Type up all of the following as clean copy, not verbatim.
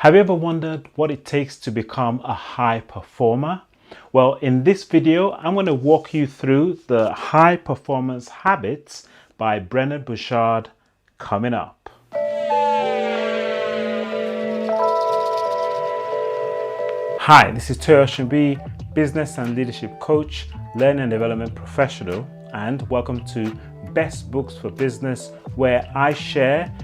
Have you ever wondered what it takes to become a high performer? Well, in this video, I'm going to walk you through the high performance habits by Brendon Burchard coming up. Hi, this is Toyo Shunbi, business and leadership coach, learning and development professional, and welcome to Best Books for Business, where I share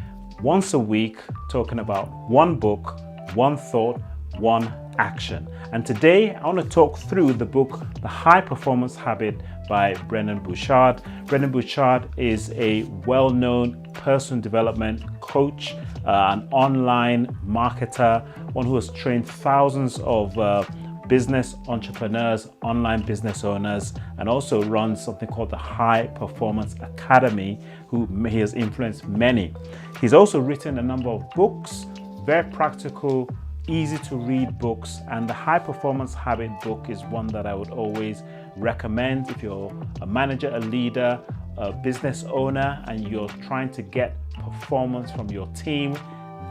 once a week talking about one book, one thought, one action. And today I want to talk through the book, The High Performance Habit by Brendon Burchard. Brendon Burchard is a well-known personal development coach, an online marketer, one who has trained thousands of business entrepreneurs, online business owners, and also runs something called the High Performance Academy, he has influenced many. He's also written a number of books, very practical, easy to read books, and the High Performance Habit book is one that I would always recommend if you're a manager, a leader, a business owner, and you're trying to get performance from your team.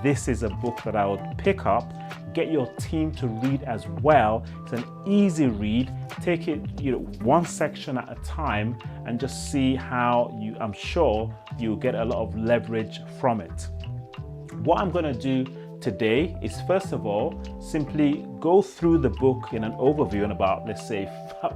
This is a book that I would pick up, get your team to read as well. It's an easy read. Take it, one section at a time and just see how I'm sure you'll get a lot of leverage from it. What I'm going to do today is, first of all, simply go through the book in an overview in about, let's say,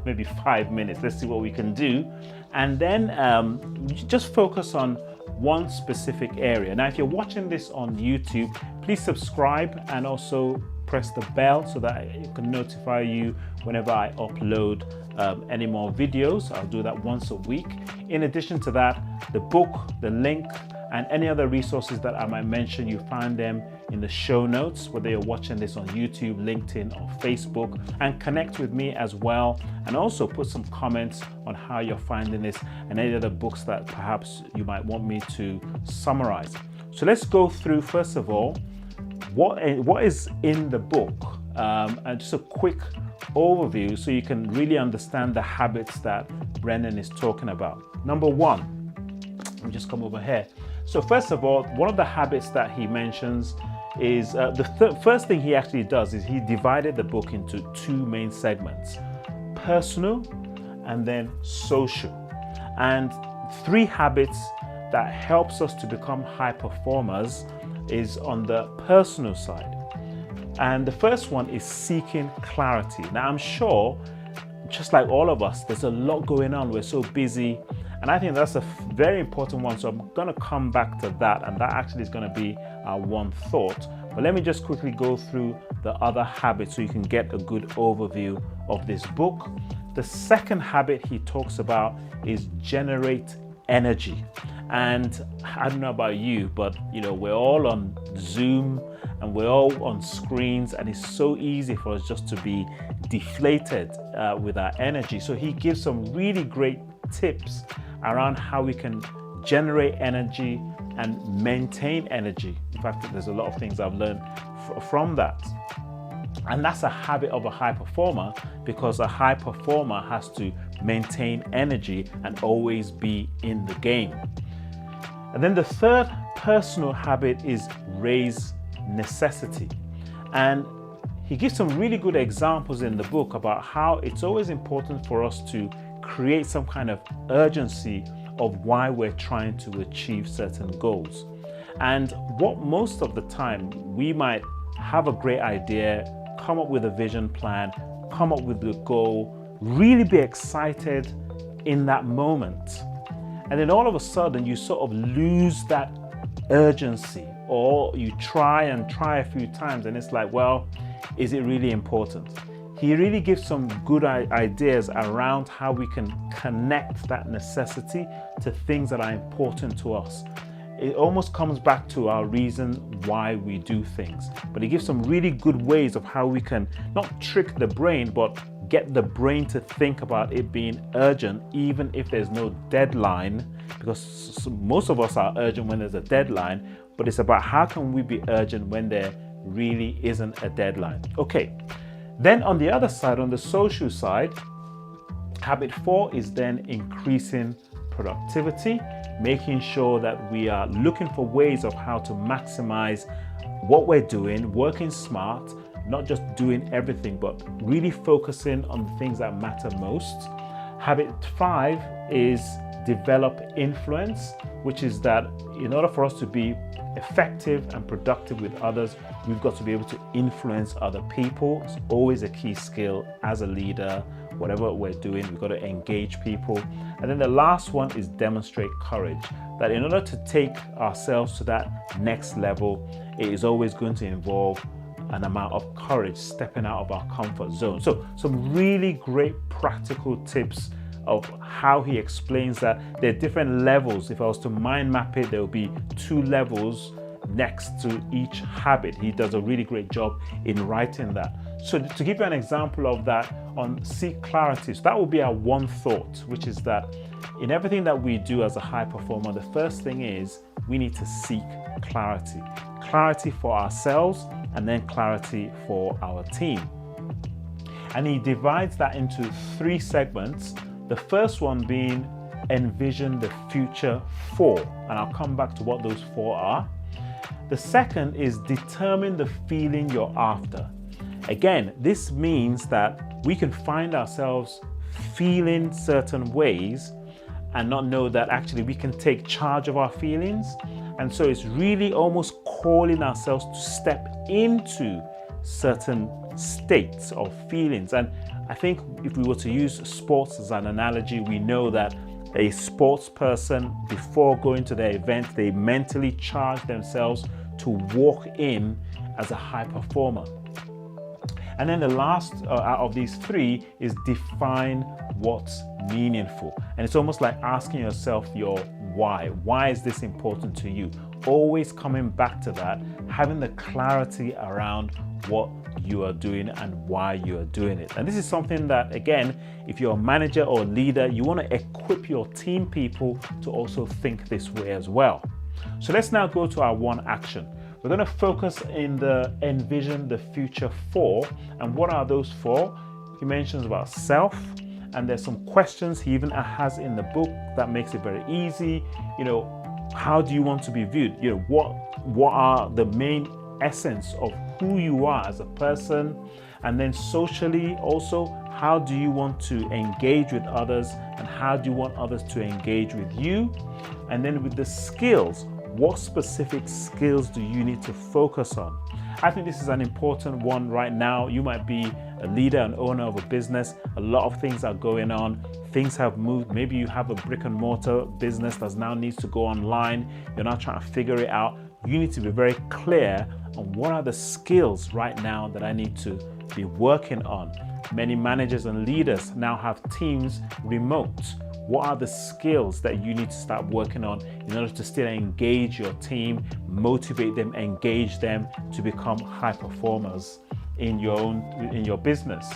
maybe 5 minutes. Let's see what we can do. And then just focus on one specific area. Now, if you're watching this on YouTube, please subscribe and also press the bell so that it can notify you whenever I upload any more videos. I'll do that once a week. In addition to that, the book, the link, and any other resources that I might mention, you find them in the show notes, whether you're watching this on YouTube, LinkedIn, or Facebook, and connect with me as well. And also put some comments on how you're finding this and any other books that perhaps you might want me to summarize. So let's go through, first of all, what is in the book, and just a quick overview so you can really understand the habits that Brendon is talking about. Number one, let me just come over here. So first of all, one of the habits that he mentions is the first thing he actually does is he divided the book into two main segments: personal and then social. And three habits that helps us to become high performers is on the personal side. And the first one is seeking clarity. Now, I'm sure, just like all of us, there's a lot going on. We're so busy. And I think that's a very important one. So I'm going to come back to that. And that actually is going to be our one thought. But let me just quickly go through the other habits so you can get a good overview of this book. The second habit he talks about is generate energy. And I don't know about you, but we're all on Zoom and we're all on screens, and it's so easy for us just to be deflated with our energy. So he gives some really great tips around how we can generate energy and maintain energy. In fact, there's a lot of things I've learned from that. And that's a habit of a high performer, because a high performer has to maintain energy and always be in the game. And then the third personal habit is raise necessity. And he gives some really good examples in the book about how it's always important for us to create some kind of urgency of why we're trying to achieve certain goals. And what most of the time we might have a great idea, come up with a vision plan, come up with the goal, really be excited in that moment. And then all of a sudden you sort of lose that urgency, or you try a few times and it's like, well, is it really important? He really gives some good ideas around how we can connect that necessity to things that are important to us. It almost comes back to our reason why we do things. But he gives some really good ways of how we can not trick the brain, but get the brain to think about it being urgent, even if there's no deadline, because most of us are urgent when there's a deadline, but it's about how can we be urgent when there really isn't a deadline. Okay. Then on the other side, on the social side, habit 4 is then increasing productivity, making sure that we are looking for ways of how to maximize what we're doing, working smart, not just doing everything, but really focusing on the things that matter most. Habit 5 is develop influence, which is that in order for us to be effective and productive with others, we've got to be able to influence other people. It's always a key skill as a leader. Whatever we're doing, we've got to engage people. And then the last one is demonstrate courage. That in order to take ourselves to that next level, it is always going to involve an amount of courage, stepping out of our comfort zone. So some really great practical tips of how he explains that there are different levels. If I was to mind map it, there will be 2 levels next to each habit. He does a really great job in writing that. So to give you an example of that, on seek clarity, so that will be our one thought, which is that in everything that we do as a high performer, the first thing is we need to seek clarity. Clarity for ourselves and then clarity for our team. And he divides that into 3 segments. The first one being envision the future for, and I'll come back to what those 4 are. The second is determine the feeling you're after. Again, this means that we can find ourselves feeling certain ways and not know that actually we can take charge of our feelings. And so it's really almost calling ourselves to step into certain states of feelings. And I think if we were to use sports as an analogy, we know that a sports person, before going to their event, they mentally charge themselves to walk in as a high performer. And then the last out of these 3 is define what's meaningful. And it's almost like asking yourself your why. Why is this important to you? Always coming back to that, having the clarity around what you are doing and why you are doing it. And this is something that, again, if you're a manager or leader, you want to equip your team people to also think this way as well. So let's now go to our 1 action. We're going to focus in the envision the future for. And what are those for? He mentions about self, and there's some questions he even has in the book that makes it very easy. How do you want to be viewed? What are the main essence of who you are as a person? And then socially also, how do you want to engage with others, and how do you want others to engage with you? And then with the skills, what specific skills do you need to focus on? I think this is an important one right now. You might be a leader and owner of a business. A lot of things are going on. Things have moved. Maybe you have a brick and mortar business that now needs to go online. You're now trying to figure it out. You need to be very clear on what are the skills right now that I need to be working on. Many managers and leaders now have teams remote. What are the skills that you need to start working on in order to still engage your team, motivate them, engage them to become high performers in your business?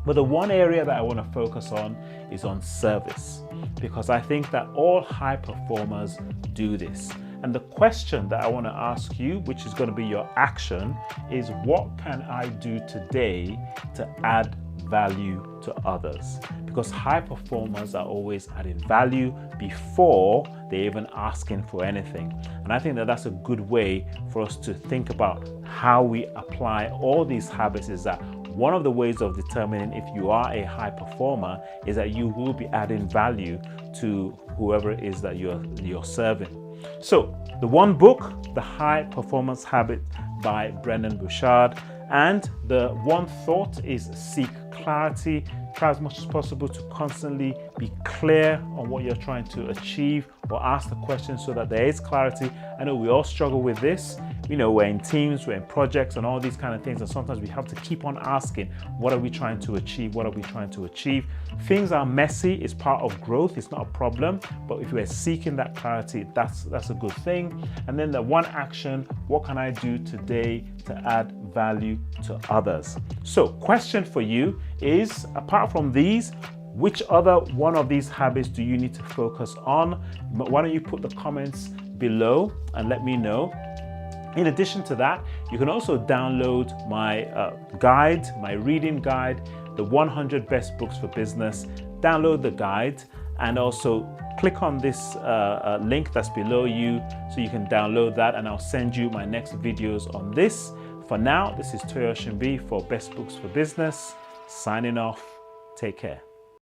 But the one area that I want to focus on is on service, because I think that all high performers do this. And the question that I want to ask you, which is going to be your action, is what can I do today to add value to others? Because high performers are always adding value before they're even asking for anything. And I think that that's a good way for us to think about how we apply all these habits. Is that one of the ways of determining if you are a high performer is that you will be adding value to whoever it is that you're serving. So the 1 book, The High Performance Habit by Brendon Burchard, and the 1 thought is seek clarity. Try as much as possible to constantly be clear on what you're trying to achieve, or ask the question so that there is clarity. I know we all struggle with this. We're in teams, we're in projects and all these kind of things, and sometimes we have to keep on asking, what are we trying to achieve? What are we trying to achieve? Things are messy. It's part of growth. It's not a problem. But if we're seeking that clarity, that's a good thing. And then the 1 action, what can I do today to add value to others? So question for you is, apart from these, which other one of these habits do you need to focus on? Why don't you put the comments below and let me know. In addition to that, you can also download my guide, my reading guide, the 100 Best Books for Business. Download the guide and also click on this link that's below you so you can download that, and I'll send you my next videos on this. For now, this is Toyo Shimbi for Best Books for Business, signing off. Take care.